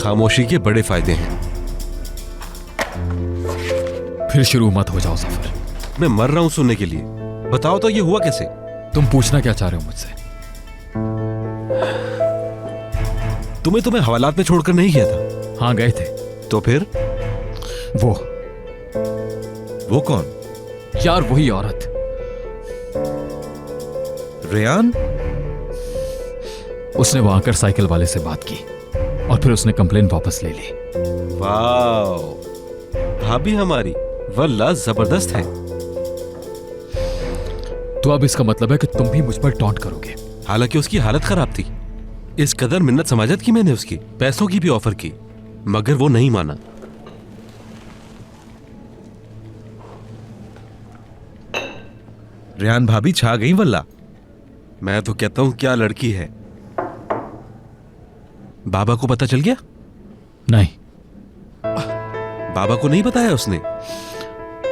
खामोशी के बड़े फायदे हैं। फिर शुरू मत हो जाओ सफर। मैं मर रहा हूं सुनने के लिए। बताओ तो ये हुआ कैसे? तुम पूछना क्या चाह रहे हो मुझसे? तुम्हें तो मैं हवालात में छोड़कर नहीं गया था। हाँ गए थे। तो फिर? वो कौन? यार वही औरत। रेयान? उसने वहां आकर साइकिल वाले से बात की और फिर उसने कंप्लेन वापस ले ली। वाह, भाभी हमारी वल्लाह जबरदस्त है। तो अब इसका मतलब है कि तुम भी मुझ पर टॉन्ट करोगे। हालांकि उसकी हालत खराब थी। इस कदर मिन्नत समाजत की मैंने उसकी, पैसों की भी ऑफर की, मगर वो नहीं माना। रेहान भाभी छा गई वल्ला। मैं तो कहता हूं क्या लड़की है। बाबा को पता चल गया? नहीं, बाबा को नहीं बताया उसने?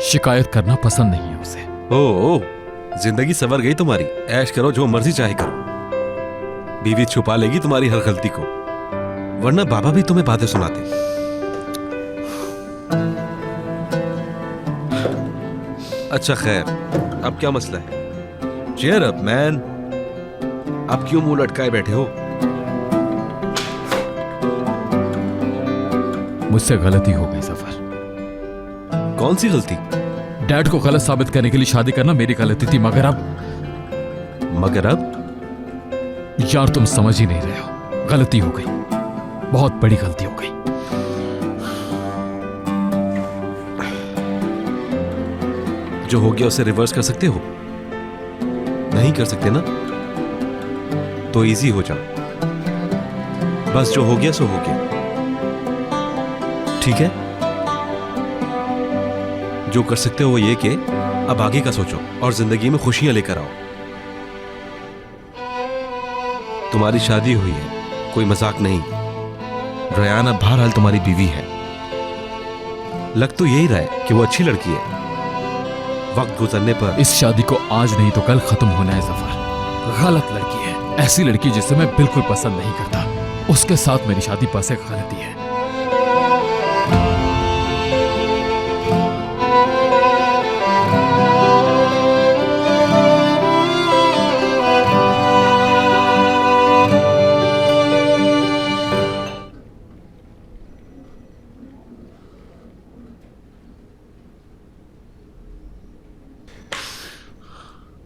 शिकायत करना पसंद नहीं है उसे। ओ, जिंदगी संवर गई तुम्हारी। ऐश करो, जो मर्जी चाहे करो। बीवी छुपा लेगी तुम्हारी हर गलती को, वरना बाबा भी तुम्हें बातें सुनाते। अच्छा खैर, अब क्या मसला है? Cheer up man. अब क्यों मुंह लटकाए बैठे हो? मुझसे गलती हो गई सफर। कौन सी गलती? डैड को गलत साबित करने के लिए शादी करना मेरी गलती थी, मगर अब यार तुम समझ ही नहीं रहे हो। गलती हो गई, बहुत बड़ी गलती हो गई। जो हो गया उसे रिवर्स कर सकते हो? नहीं कर सकते ना? तो इजी हो जाओ। बस जो हो गया सो हो गया, ठीक है? जो कर सकते हो वो ये कि अब आगे का सोचो और जिंदगी में खुशियां लेकर आओ। तुम्हारी शादी हुई है, कोई मजाक नहीं। रेहान अब बहरहाल तुम्हारी बीवी है। लग तो यही रहा है कि वो अच्छी लड़की है। वक्त गुजरने पर इस शादी को आज नहीं तो कल खत्म होना है सफर। गलत लड़की है, ऐसी लड़की जिसे मैं बिल्कुल पसंद नहीं करता, उसके साथ मेरी शादी बस एक गलती है।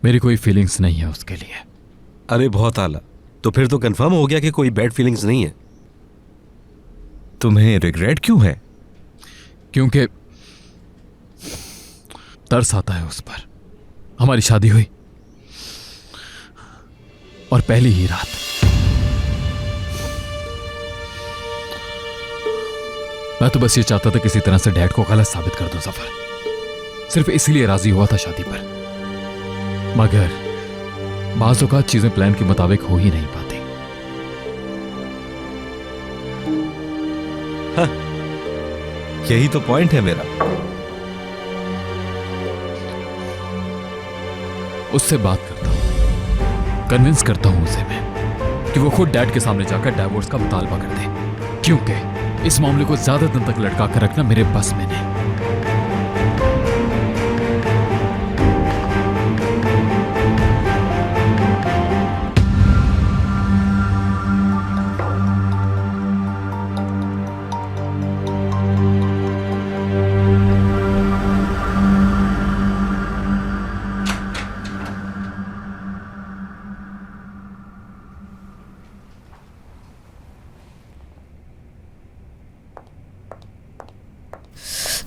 मेरी कोई फीलिंग्स नहीं है उसके लिए। अरे बहुत आला। तो फिर तो कंफर्म हो गया कि कोई बैड फीलिंग्स नहीं है। तुम्हें रिग्रेट क्यों है? क्योंकि तरस आता है उस पर। हमारी शादी हुई और पहली ही रात मैं तो बस ये चाहता था किसी तरह से डैड को गलत साबित कर दूं सफर। सिर्फ इसीलिए राजी हुआ था शादी पर, मगर बाज़ औक़ात चीजें प्लान के मुताबिक हो ही नहीं पाती। हाँ, यही तो पॉइंट है मेरा। उससे बात करता हूं, कन्विंस करता हूं उसे मैं कि वो खुद डैड के सामने जाकर डाइवोर्स का मुतालबा कर दे, क्योंकि इस मामले को ज्यादा दिन तक लटका कर रखना मेरे बस में नहीं।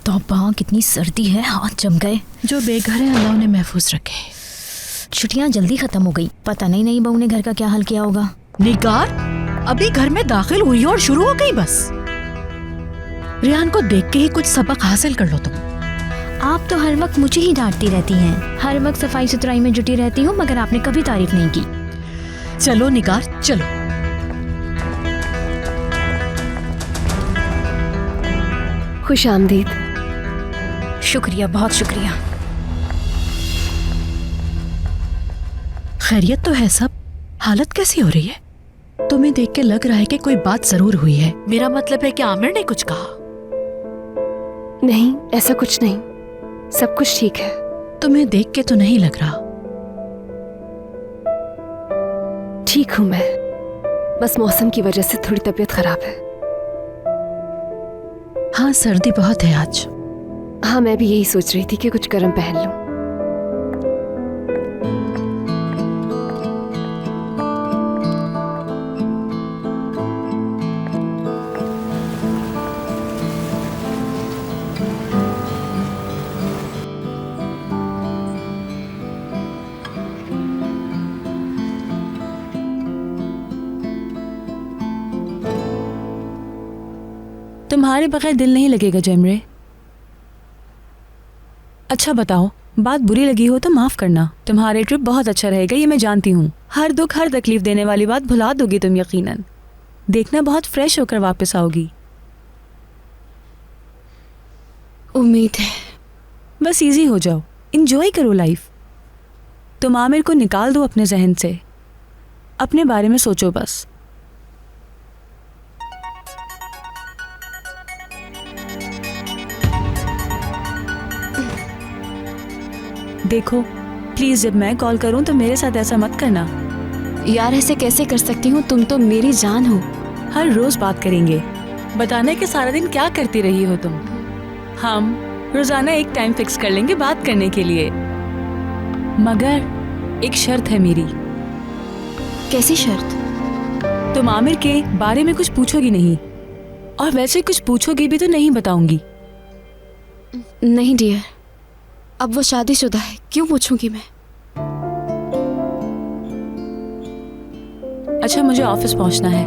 तौबा, कितनी सर्दी है, हाथ जम गए। जो बेघर है अल्लाह उन्हें महफूज रखे। छुट्टियां जल्दी खत्म हो गई, पता नहीं नई बहू ने घर का क्या हाल किया होगा। निगार अभी घर में दाखिल हुई और शुरू हो गई बस। रेहान को देख के ही कुछ सबक हासिल कर लो तुम। आप तो हर वक्त मुझे ही डांटती रहती हैं। हर वक्त सफाई सुथराई में जुटी रहती हूँ, मगर आपने कभी तारीफ नहीं की। चलो निगार चलो। खुश आमदीद। शुक्रिया, बहुत शुक्रिया। खैरियत तो है सब? हालत कैसी हो रही है? तुम्हें देख के लग रहा है कि कोई बात जरूर हुई है। मेरा मतलब है कि आमिर ने कुछ कहा। नहीं, ऐसा कुछ नहीं, सब कुछ ठीक है। तुम्हें देख के तो नहीं लग रहा। ठीक हूं मैं, बस मौसम की वजह से थोड़ी तबीयत खराब है। हाँ, सर्दी बहुत है आज। हाँ, मैं भी यही सोच रही थी कि कुछ गर्म पहन लूं। तुम्हारे बगैर दिल नहीं लगेगा जैमरे। अच्छा बताओ, बात बुरी लगी हो तो माफ करना। तुम्हारे ट्रिप बहुत अच्छा रहेगा, ये मैं जानती हूँ। हर दुख हर तकलीफ देने वाली बात भुला दोगी तुम यकीनन। देखना बहुत फ्रेश होकर वापस आओगी। उम्मीद है। बस इजी हो जाओ, इंजॉय करो लाइफ। तुम आमिर को निकाल दो अपने जहन से, अपने बारे में सोचो बस। देखो प्लीज, जब मैं कॉल करूं तो मेरे साथ ऐसा मत करना। यार, ऐसे कैसे कर सकती हूँ? तुम तो मेरी जान हो। हर रोज बात करेंगे, बताना कि सारा दिन क्या करती रही हो तुम। हम रोजाना एक टाइम फिक्स कर लेंगे बात करने के लिए, मगर एक शर्त है मेरी। कैसी शर्त? तुम आमिर के बारे में कुछ पूछोगी नहीं, और वैसे कुछ पूछोगी भी तो नहीं बताऊंगी। नहीं डियर, अब वो शादीशुदा है, क्यों पूछूंगी मैं? अच्छा, मुझे ऑफिस पहुंचना है।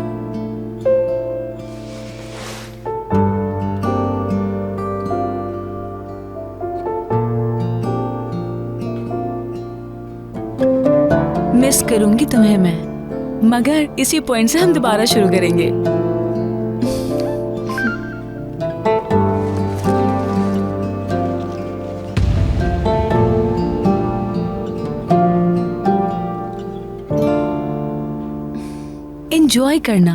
मिस करूंगी तुम्हें मैं, मगर इसी पॉइंट से हम दोबारा शुरू करेंगे। एंजॉय करना।